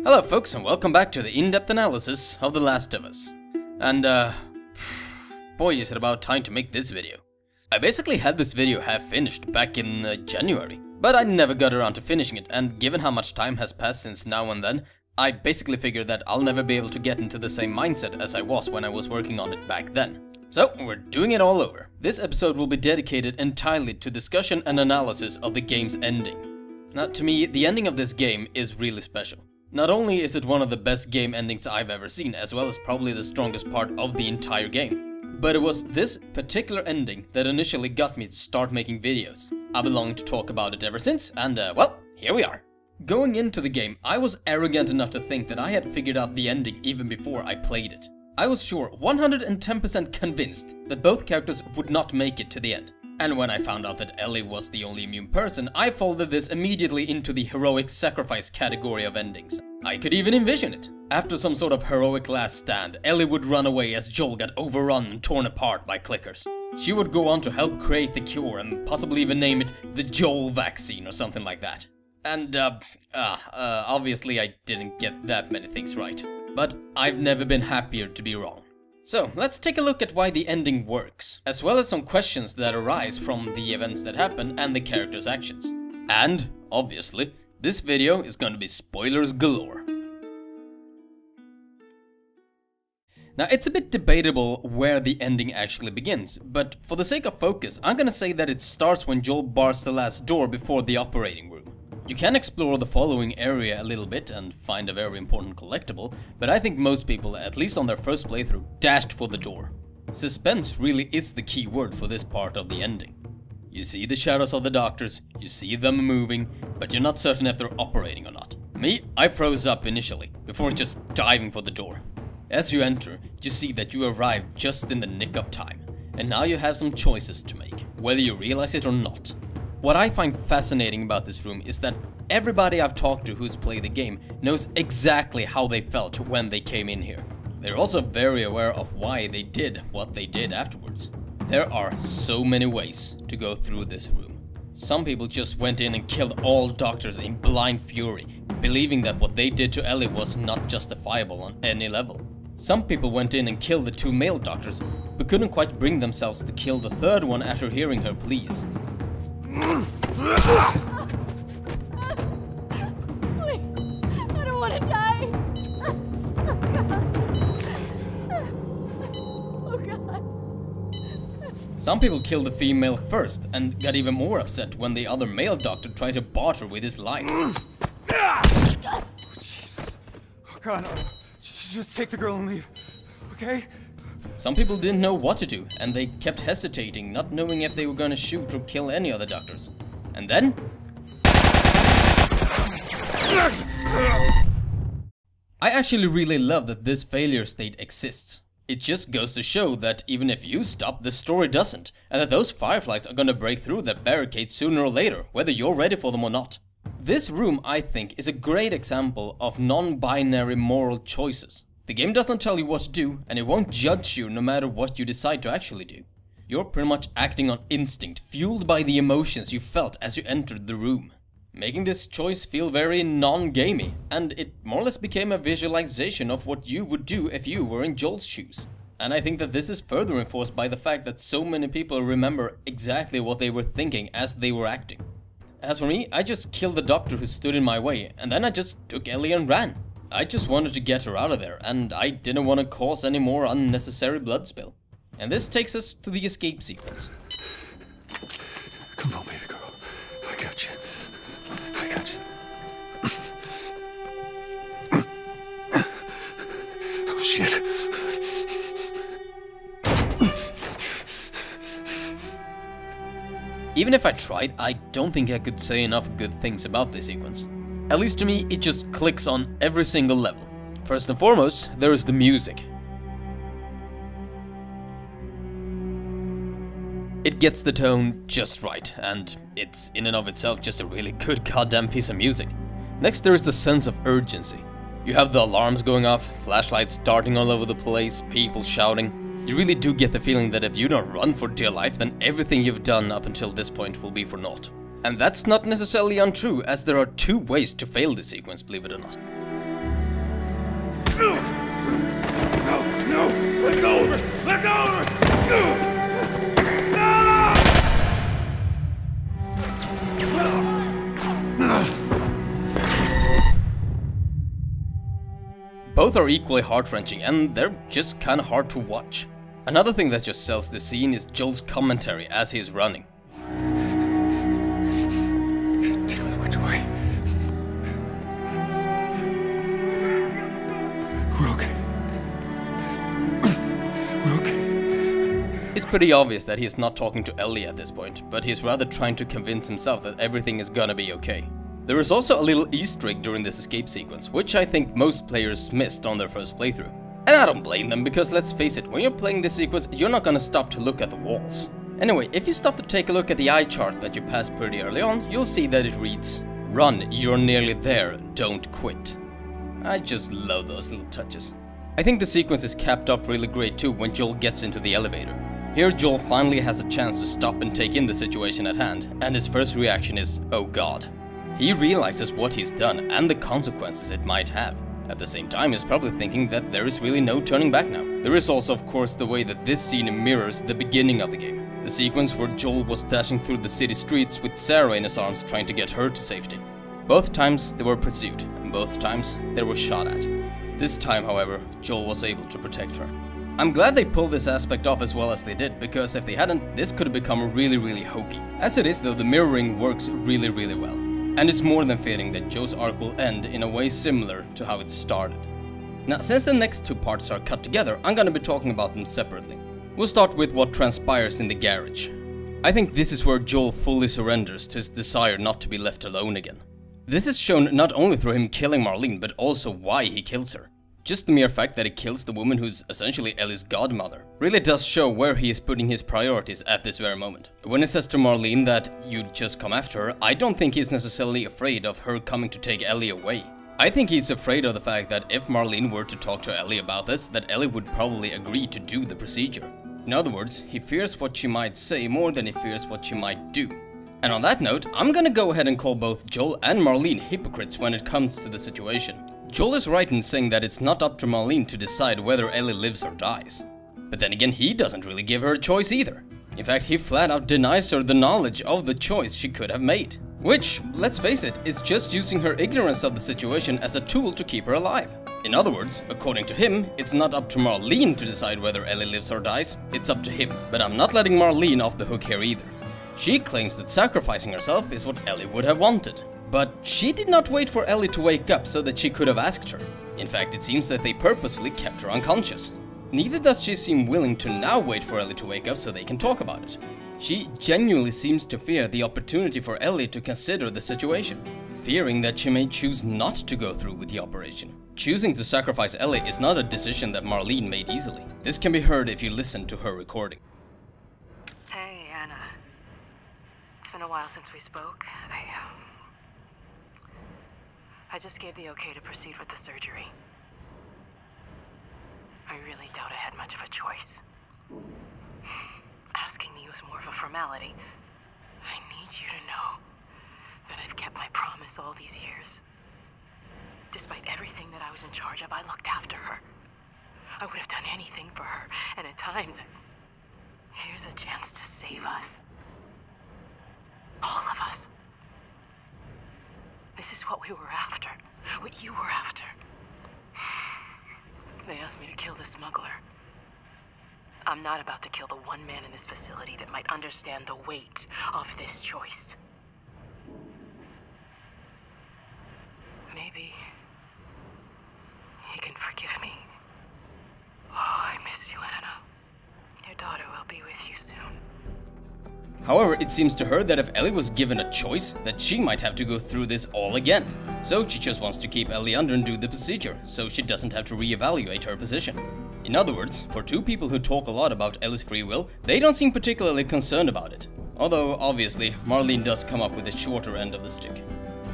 Hello folks, and welcome back to the in-depth analysis of The Last of Us. And boy, is it about time to make this video. I basically had this video half finished back in January, but I never got around to finishing it, and given how much time has passed since now and then, I basically figured that I'll never be able to get into the same mindset as I was when I was working on it back then. So, we're doing it all over. This episode will be dedicated entirely to discussion and analysis of the game's ending. Now, to me, the ending of this game is really special. Not only is it one of the best game endings I've ever seen, as well as probably the strongest part of the entire game, but it was this particular ending that initially got me to start making videos. I've been longing to talk about it ever since, and well, here we are. Going into the game, I was arrogant enough to think that I had figured out the ending even before I played it. I was sure, 110% convinced, that both characters would not make it to the end. And when I found out that Ellie was the only immune person, I folded this immediately into the heroic sacrifice category of endings. I could even envision it. After some sort of heroic last stand, Ellie would run away as Joel got overrun and torn apart by clickers. She would go on to help create the cure and possibly even name it the Joel vaccine or something like that. And obviously I didn't get that many things right. But I've never been happier to be wrong. So, let's take a look at why the ending works, as well as some questions that arise from the events that happen and the characters' actions. And, obviously, this video is going to be spoilers galore. Now, it's a bit debatable where the ending actually begins, but for the sake of focus, I'm gonna say that it starts when Joel bars the last door before the operating room. You can explore the following area a little bit and find a very important collectible, but I think most people, at least on their first playthrough, dashed for the door. Suspense really is the key word for this part of the ending. You see the shadows of the doctors, you see them moving, but you're not certain if they're operating or not. Me, I froze up initially, before just diving for the door. As you enter, you see that you arrived just in the nick of time, and now you have some choices to make, whether you realize it or not. What I find fascinating about this room is that everybody I've talked to who's played the game knows exactly how they felt when they came in here. They're also very aware of why they did what they did afterwards. There are so many ways to go through this room. Some people just went in and killed all doctors in blind fury, believing that what they did to Ellie was not justifiable on any level. Some people went in and killed the two male doctors, but couldn't quite bring themselves to kill the third one after hearing her pleas. Please, I don't want to die. Oh God. Some people killed the female first and got even more upset when the other male doctor tried to barter with his life. Oh, Jesus. Oh God, no. Just take the girl and leave, okay? Some people didn't know what to do, and they kept hesitating, not knowing if they were gonna shoot or kill any of the doctors. And then... I actually really love that this failure state exists. It just goes to show that even if you stop, the story doesn't, and that those fireflies are gonna break through that barricade sooner or later, whether you're ready for them or not. This room, I think, is a great example of non-binary moral choices. The game doesn't tell you what to do, and it won't judge you no matter what you decide to actually do. You're pretty much acting on instinct, fueled by the emotions you felt as you entered the room. Making this choice feel very non-gamey, and it more or less became a visualization of what you would do if you were in Joel's shoes. And I think that this is further reinforced by the fact that so many people remember exactly what they were thinking as they were acting. As for me, I just killed the doctor who stood in my way, and then I just took Ellie and ran. I just wanted to get her out of there, and I didn't want to cause any more unnecessary blood spill. And this takes us to the escape sequence. Come on, baby girl. I got you. I got you. Oh, shit. Even if I tried, I don't think I could say enough good things about this sequence. At least to me, it just clicks on every single level. First and foremost, there is the music. It gets the tone just right, and it's in and of itself just a really good goddamn piece of music. Next, there is the sense of urgency. You have the alarms going off, flashlights darting all over the place, people shouting. You really do get the feeling that if you don't run for dear life, then everything you've done up until this point will be for naught. And that's not necessarily untrue, as there are two ways to fail this sequence, believe it or not. Both are equally heart-wrenching and they're just kinda hard to watch. Another thing that just sells the scene is Joel's commentary as he is running. Damn it, which way? We're okay. We're okay. It's pretty obvious that he is not talking to Ellie at this point, but he is rather trying to convince himself that everything is gonna be okay. There is also a little Easter egg during this escape sequence, which I think most players missed on their first playthrough. And I don't blame them, because let's face it, when you're playing this sequence, you're not gonna stop to look at the walls. Anyway, if you stop to take a look at the eye chart that you passed pretty early on, you'll see that it reads, "Run, you're nearly there, don't quit." I just love those little touches. I think the sequence is capped off really great too when Joel gets into the elevator. Here Joel finally has a chance to stop and take in the situation at hand, and his first reaction is, oh god. He realizes what he's done and the consequences it might have. At the same time, he's probably thinking that there is really no turning back now. There is also of course the way that this scene mirrors the beginning of the game. The sequence where Joel was dashing through the city streets with Sarah in his arms trying to get her to safety. Both times they were pursued, and both times they were shot at. This time, however, Joel was able to protect her. I'm glad they pulled this aspect off as well as they did, because if they hadn't, this could have become really hokey. As it is though, the mirroring works really well. And it's more than fitting that Joe's arc will end in a way similar to how it started. Now, since the next two parts are cut together, I'm gonna be talking about them separately. We'll start with what transpires in the garage. I think this is where Joel fully surrenders to his desire not to be left alone again. This is shown not only through him killing Marlene, but also why he kills her. Just the mere fact that he kills the woman who's essentially Ellie's godmother really does show where he is putting his priorities at this very moment. When he says to Marlene that you'd just come after her, I don't think he's necessarily afraid of her coming to take Ellie away. I think he's afraid of the fact that if Marlene were to talk to Ellie about this, that Ellie would probably agree to do the procedure. In other words, he fears what she might say more than he fears what she might do. And on that note, I'm gonna go ahead and call both Joel and Marlene hypocrites when it comes to the situation. Joel is right in saying that it's not up to Marlene to decide whether Ellie lives or dies. But then again, he doesn't really give her a choice either. In fact, he flat out denies her the knowledge of the choice she could have made. Which, let's face it, is just using her ignorance of the situation as a tool to keep her alive. In other words, according to him, it's not up to Marlene to decide whether Ellie lives or dies, it's up to him. But I'm not letting Marlene off the hook here either. She claims that sacrificing herself is what Ellie would have wanted. But she did not wait for Ellie to wake up so that she could have asked her. In fact, it seems that they purposefully kept her unconscious. Neither does she seem willing to now wait for Ellie to wake up so they can talk about it. She genuinely seems to fear the opportunity for Ellie to consider the situation, fearing that she may choose not to go through with the operation. Choosing to sacrifice Ellie is not a decision that Marlene made easily. This can be heard if you listen to her recording. Hey, Anna. It's been a while since we spoke. I just gave the okay to proceed with the surgery. I really doubt I had much of a choice. Asking me was more of a formality. I need you to know that I've kept my promise all these years. Despite everything that I was in charge of, I looked after her. I would have done anything for her, and at times, here's a chance to save us. All of us. This is what we were after. What you were after. They asked me to kill the smuggler. I'm not about to kill the one man in this facility that might understand the weight of this choice. Maybe he can forgive me. Oh, I miss you, Anna. Your daughter will be with you soon. However, it seems to her that if Ellie was given a choice, that she might have to go through this all again. So she just wants to keep Ellie under and do the procedure, so she doesn't have to reevaluate her position. In other words, for two people who talk a lot about Ellie's free will, they don't seem particularly concerned about it. Although, obviously, Marlene does come up with the shorter end of the stick.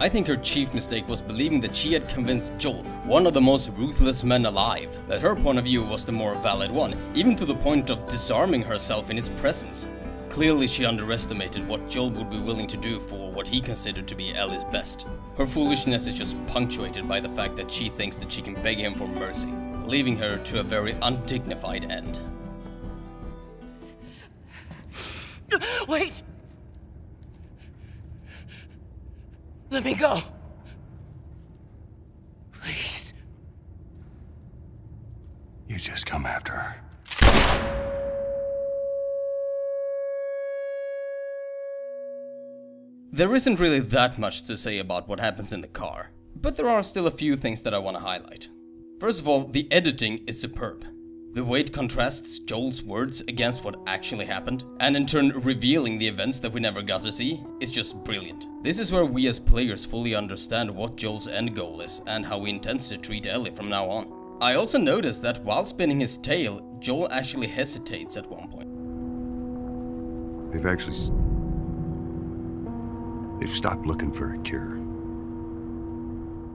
I think her chief mistake was believing that she had convinced Joel, one of the most ruthless men alive, that her point of view was the more valid one, even to the point of disarming herself in his presence. Clearly she underestimated what Joel would be willing to do for what he considered to be Ellie's best. Her foolishness is just punctuated by the fact that she thinks that she can beg him for mercy, leaving her to a very undignified end. Wait! Let me go. Please. you just come after her? There isn't really that much to say about what happens in the car, but there are still a few things that I want to highlight. First of all, the editing is superb. The way it contrasts Joel's words against what actually happened, and in turn revealing the events that we never got to see, is just brilliant. This is where we as players fully understand what Joel's end goal is and how he intends to treat Ellie from now on. I also noticed that while spinning his tail, Joel actually hesitates at one point. They've stopped looking for a cure.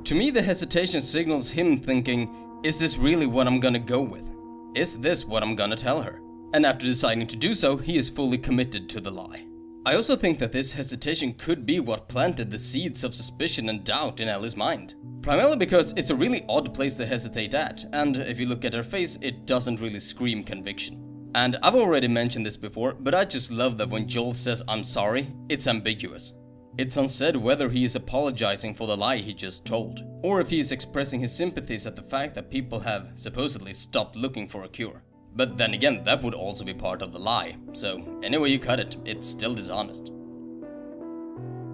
To me, the hesitation signals him thinking, is this really what I'm gonna go with? Is this what I'm gonna tell her? And after deciding to do so, he is fully committed to the lie. I also think that this hesitation could be what planted the seeds of suspicion and doubt in Ellie's mind. Primarily because it's a really odd place to hesitate at, and if you look at her face, it doesn't really scream conviction. And I've already mentioned this before, but I just love that when Joel says I'm sorry, it's ambiguous. It's unsaid whether he is apologizing for the lie he just told, or if he is expressing his sympathies at the fact that people have supposedly stopped looking for a cure. But then again, that would also be part of the lie, so any way you cut it, it's still dishonest.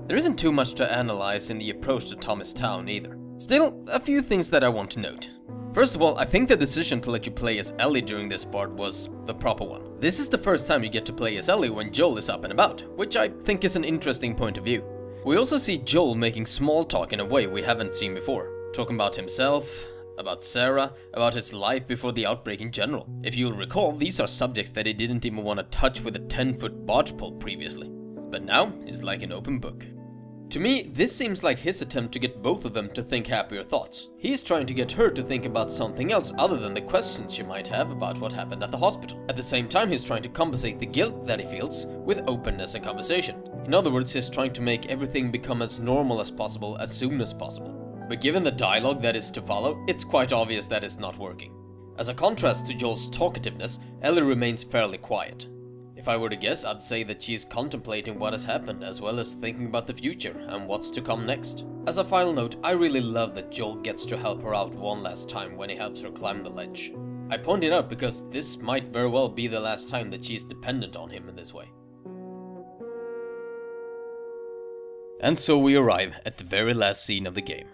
There isn't too much to analyze in the approach to Thomas Town either. Still, a few things that I want to note. First of all, I think the decision to let you play as Ellie during this part was the proper one. This is the first time you get to play as Ellie when Joel is up and about, which I think is an interesting point of view. We also see Joel making small talk in a way we haven't seen before, talking about himself, about Sarah, about his life before the outbreak in general. If you'll recall, these are subjects that he didn't even want to touch with a 10-foot barge pole previously. But now, it's like an open book. To me, this seems like his attempt to get both of them to think happier thoughts. He's trying to get her to think about something else other than the questions she might have about what happened at the hospital. At the same time, he's trying to compensate the guilt that he feels with openness and conversation. In other words, he's trying to make everything become as normal as possible as soon as possible. But given the dialogue that is to follow, it's quite obvious that it's not working. As a contrast to Joel's talkativeness, Ellie remains fairly quiet. If I were to guess, I'd say that she is contemplating what has happened as well as thinking about the future and what's to come next. As a final note, I really love that Joel gets to help her out one last time when he helps her climb the ledge. I point it out because this might very well be the last time that she's dependent on him in this way. And so we arrive at the very last scene of the game.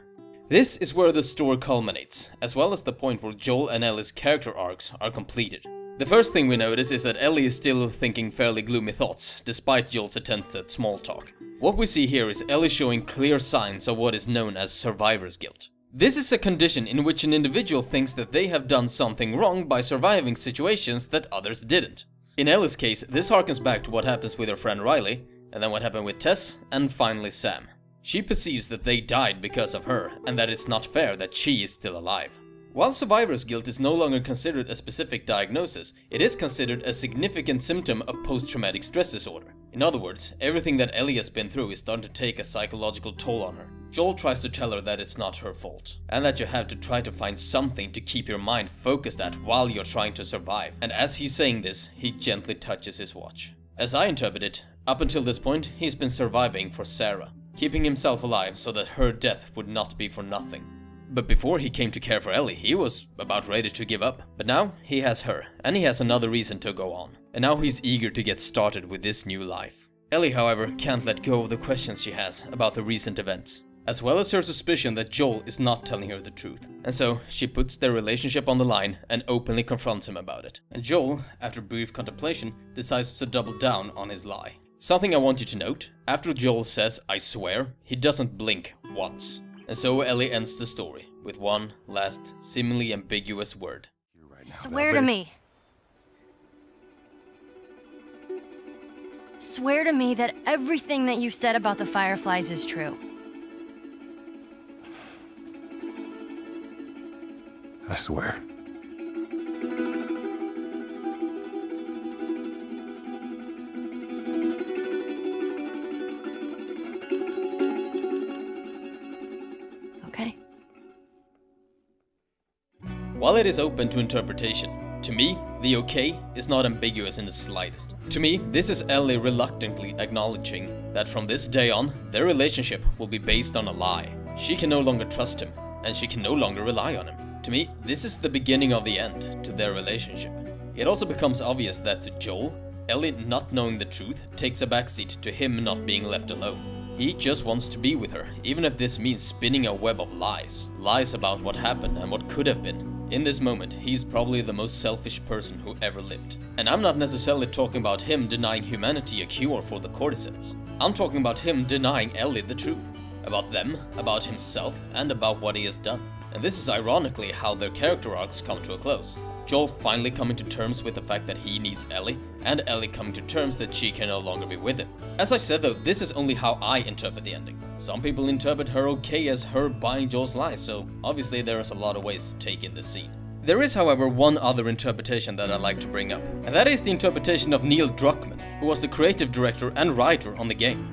This is where the story culminates, as well as the point where Joel and Ellie's character arcs are completed. The first thing we notice is that Ellie is still thinking fairly gloomy thoughts, despite Joel's attempt at small talk. What we see here is Ellie showing clear signs of what is known as survivor's guilt. This is a condition in which an individual thinks that they have done something wrong by surviving situations that others didn't. In Ellie's case, this harkens back to what happens with her friend Riley, and then what happened with Tess, and finally Sam. She perceives that they died because of her, and that it's not fair that she is still alive. While survivor's guilt is no longer considered a specific diagnosis, it is considered a significant symptom of post-traumatic stress disorder. In other words, everything that Ellie has been through is starting to take a psychological toll on her. Joel tries to tell her that it's not her fault, and that you have to try to find something to keep your mind focused at while you're trying to survive. And as he's saying this, he gently touches his watch. As I interpret it, up until this point, he's been surviving for Sarah, keeping himself alive so that her death would not be for nothing. But before he came to care for Ellie, he was about ready to give up. But now, he has her, and he has another reason to go on. And now he's eager to get started with this new life. Ellie, however, can't let go of the questions she has about the recent events, as well as her suspicion that Joel is not telling her the truth. And so, she puts their relationship on the line and openly confronts him about it. And Joel, after brief contemplation, decides to double down on his lie. Something I want you to note, after Joel says, "I swear," he doesn't blink once. And so Ellie ends the story with one last, seemingly ambiguous word. Swear to me. Swear to me that everything that you said about the Fireflies is true. I swear. Okay. While it is open to interpretation, to me, the okay is not ambiguous in the slightest. To me, this is Ellie reluctantly acknowledging that from this day on, their relationship will be based on a lie. She can no longer trust him, and she can no longer rely on him. To me, this is the beginning of the end to their relationship. It also becomes obvious that to Joel, Ellie not knowing the truth takes a backseat to him not being left alone. He just wants to be with her, even if this means spinning a web of lies. Lies about what happened and what could have been. In this moment, he's probably the most selfish person who ever lived. And I'm not necessarily talking about him denying humanity a cure for the cordyceps. I'm talking about him denying Ellie the truth. About them, about himself, and about what he has done. And this is ironically how their character arcs come to a close. Joel finally coming to terms with the fact that he needs Ellie, and Ellie coming to terms that she can no longer be with him. As I said though, this is only how I interpret the ending. Some people interpret her okay as her buying Joel's lies, so obviously there is a lot of ways to take in this scene. There is, however, one other interpretation that I'd like to bring up, and that is the interpretation of Neil Druckmann, who was the creative director and writer on the game.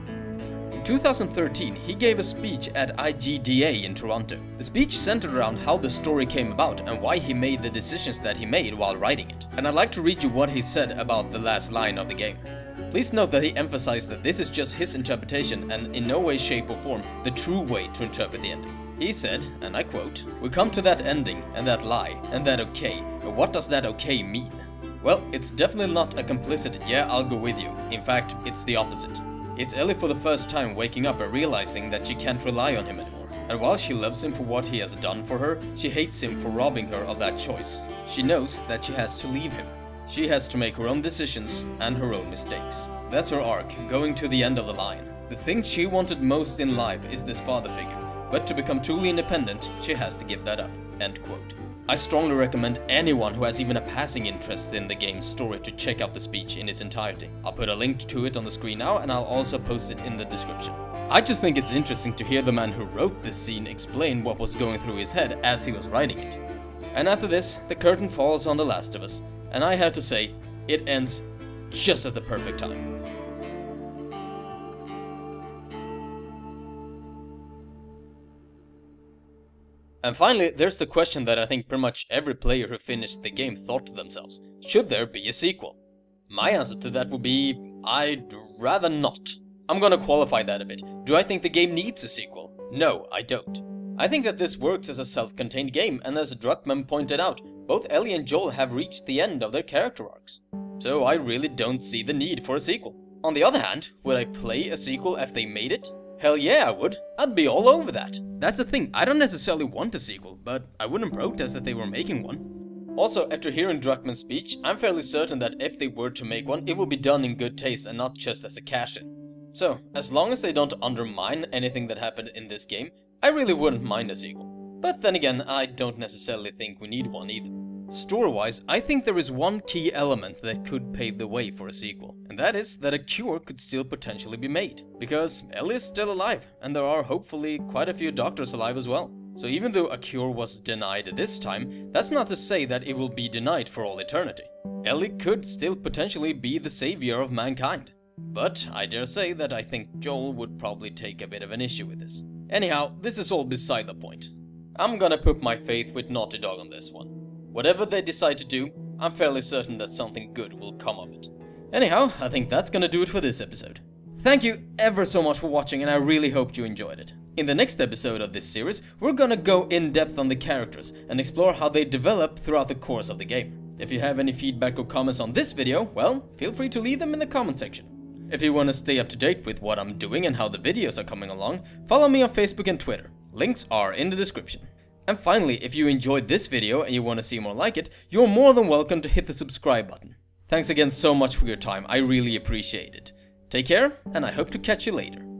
In 2013, he gave a speech at IGDA in Toronto. The speech centered around how the story came about and why he made the decisions that he made while writing it. And I'd like to read you what he said about the last line of the game. Please note that he emphasized that this is just his interpretation and in no way, shape or form the true way to interpret the ending. He said, and I quote, "We come to that ending, and that lie, and that okay, but what does that okay mean? Well, it's definitely not a complicit, yeah, I'll go with you. In fact, it's the opposite. It's Ellie for the first time waking up and realizing that she can't rely on him anymore. And while she loves him for what he has done for her, she hates him for robbing her of that choice. She knows that she has to leave him. She has to make her own decisions and her own mistakes. That's her arc, going to the end of the line. The thing she wanted most in life is this father figure. But to become truly independent, she has to give that up." End quote. I strongly recommend anyone who has even a passing interest in the game's story to check out the speech in its entirety. I'll put a link to it on the screen now, and I'll also post it in the description. I just think it's interesting to hear the man who wrote this scene explain what was going through his head as he was writing it. And after this, the curtain falls on The Last of Us, and I have to say, it ends just at the perfect time. And finally, there's the question that I think pretty much every player who finished the game thought to themselves. Should there be a sequel? My answer to that would be, I'd rather not. I'm gonna qualify that a bit. Do I think the game needs a sequel? No, I don't. I think that this works as a self-contained game, and as Druckmann pointed out, both Ellie and Joel have reached the end of their character arcs. So I really don't see the need for a sequel. On the other hand, would I play a sequel if they made it? Hell yeah, I would. I'd be all over that. That's the thing, I don't necessarily want a sequel, but I wouldn't protest if they were making one. Also, after hearing Druckmann's speech, I'm fairly certain that if they were to make one, it would be done in good taste and not just as a cash-in. So, as long as they don't undermine anything that happened in this game, I really wouldn't mind a sequel. But then again, I don't necessarily think we need one either. Story-wise, I think there is one key element that could pave the way for a sequel, and that is that a cure could still potentially be made. Because Ellie is still alive, and there are hopefully quite a few doctors alive as well. So even though a cure was denied this time, that's not to say that it will be denied for all eternity. Ellie could still potentially be the savior of mankind. But I dare say that I think Joel would probably take a bit of an issue with this. Anyhow, this is all beside the point. I'm gonna put my faith with Naughty Dog on this one. Whatever they decide to do, I'm fairly certain that something good will come of it. Anyhow, I think that's gonna do it for this episode. Thank you ever so much for watching, and I really hoped you enjoyed it. In the next episode of this series, we're gonna go in depth on the characters and explore how they develop throughout the course of the game. If you have any feedback or comments on this video, well, feel free to leave them in the comment section. If you want to stay up to date with what I'm doing and how the videos are coming along, follow me on Facebook and Twitter. Links are in the description. And finally, if you enjoyed this video and you want to see more like it, you're more than welcome to hit the subscribe button. Thanks again so much for your time, I really appreciate it. Take care, and I hope to catch you later.